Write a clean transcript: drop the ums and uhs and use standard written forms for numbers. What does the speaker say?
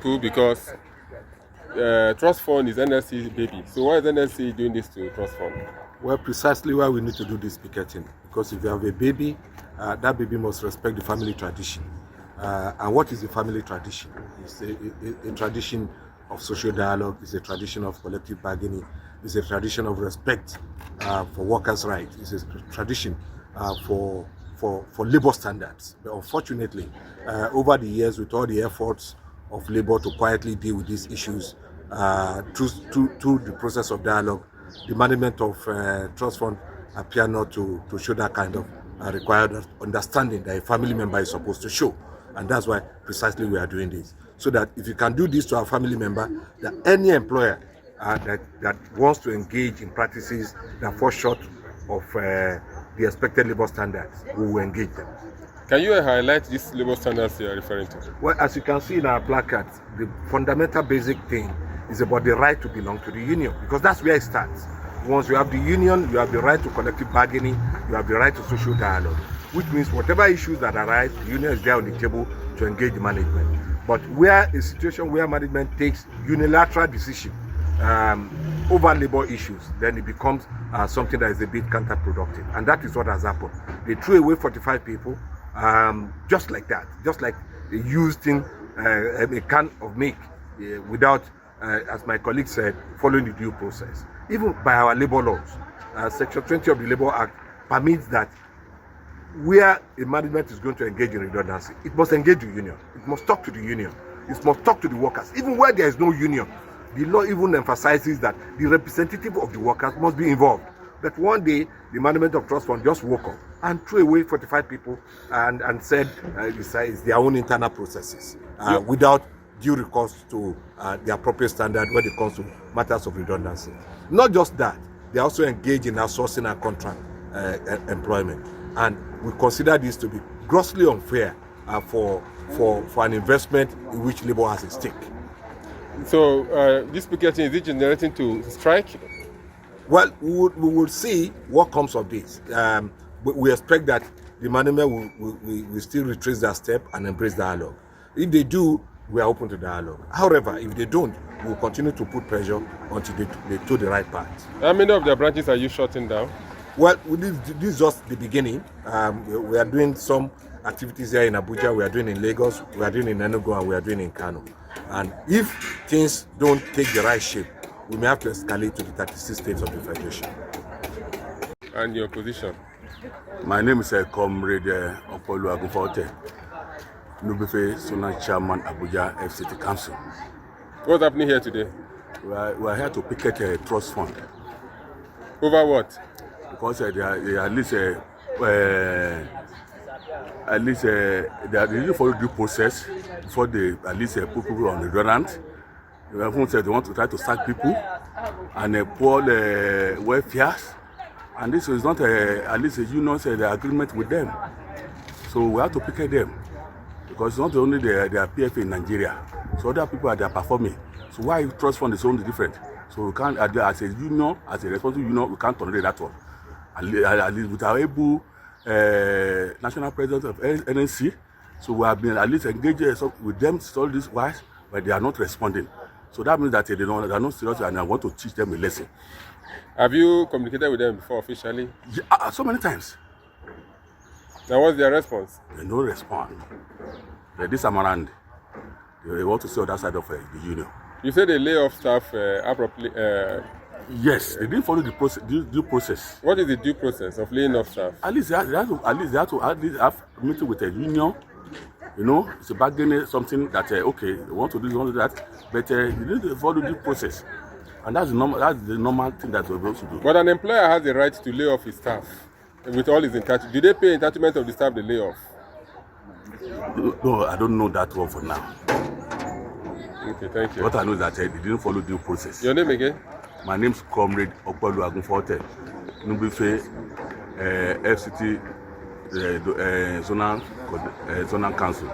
cripple because trust fund is NLC baby. So why is NLC doing this to trust fund? Well, precisely why we need to do this picketing. Because if you have a baby, that baby must respect the family tradition. And what is the family tradition? It's a tradition of social dialogue. It's a tradition of collective bargaining. It's a tradition of respect for workers' rights. It's a tradition for labor standards. But unfortunately, over the years, with all the efforts of labor to quietly deal with these issues through the process of dialogue, the management of trust fund appear not to show that kind of required understanding that a family member is supposed to show. And that's why precisely we are doing this. So that if you can do this to our family member, that any employer that wants to engage in practices that fall short of the expected labor standards, we will engage them. Can you highlight these labor standards you are referring to? Well, as you can see in our placards, the fundamental basic thing is about the right to belong to the union, because that's where it starts. Once you have the union, you have the right to collective bargaining, you have the right to social dialogue, which means whatever issues that arise, the union is there on the table to engage the management. But where a situation where management takes unilateral decision over labor issues, then it becomes something that is a bit counterproductive. And that is what has happened. They threw away 45 people just like that, just like a used thing, a can of milk without, as my colleague said, following the due process. Even by our labor laws, Section 20 of the Labor Act permits that where a management is going to engage in redundancy, it must engage the union. It must talk to the union. It must talk to the workers. Even where there is no union, the law even emphasizes that the representative of the workers must be involved. But one day, the management of trust fund just woke up and threw away 45 people and said it's their own internal processes without due recourse to the appropriate standard when it comes to matters of redundancy. Not just that, they also engage in outsourcing and contract employment. And we consider this to be grossly unfair for an investment in which labor has a stake. So this picketing, is it generating to strike? Well, we will see what comes of this. We expect that the management will still retrace their step and embrace dialogue. If they do, we are open to dialogue. However, if they don't, we will continue to put pressure until they do the right path. How many of their branches are you shutting down? Well, this is just the beginning. We are doing some activities here in Abuja, we are doing in Lagos, we are doing in Enugu, and we are doing in Kano. And if things don't take the right shape, we may have to escalate to the 36 states of the Federation. And your position? My name is Comrade Opolu Agunfote, Nubife Sona Chairman, Abuja FCT Council. What's happening here today? We are here to picket a trust fund. Over what? Because they are at least they really follow due process before they at least put people on the redundant. Everyone said they want to try to sack people and poor welfare, and this is not at least a union said the agreement with them. So we have to picket them because it's not only their PFA in Nigeria, so other people are there performing. So why trust fund is only different? So we can't, as a union, as a responsible union, we can't tolerate that one. At least with our able national president of NLC, so we have been at least engaged with them to solve this wise, but they are not responding. So that means that they are not serious and I want to teach them a lesson. Have you communicated with them before officially? Yeah, so many times. Now what's their response? They don't respond. This time around, they want to see on that side of the union. You said they lay off staff abruptly. Yes, they didn't follow the process, due process. What is the due process of laying off staff? At least they have to have a meeting with a union. You know, it's a bargaining something that okay, they want to do this, want to do that, but you need to follow the process, and that's the normal thing that we're supposed to do. But an employer has the right to lay off his staff with all his entitlement. Do they pay entitlement of the staff they lay off? No, I don't know that one for now. Okay, thank you. What I know is that they didn't follow due process. Your name again? My name is Comrade Opolu Agunfote, Nubife FCT Zonal Council.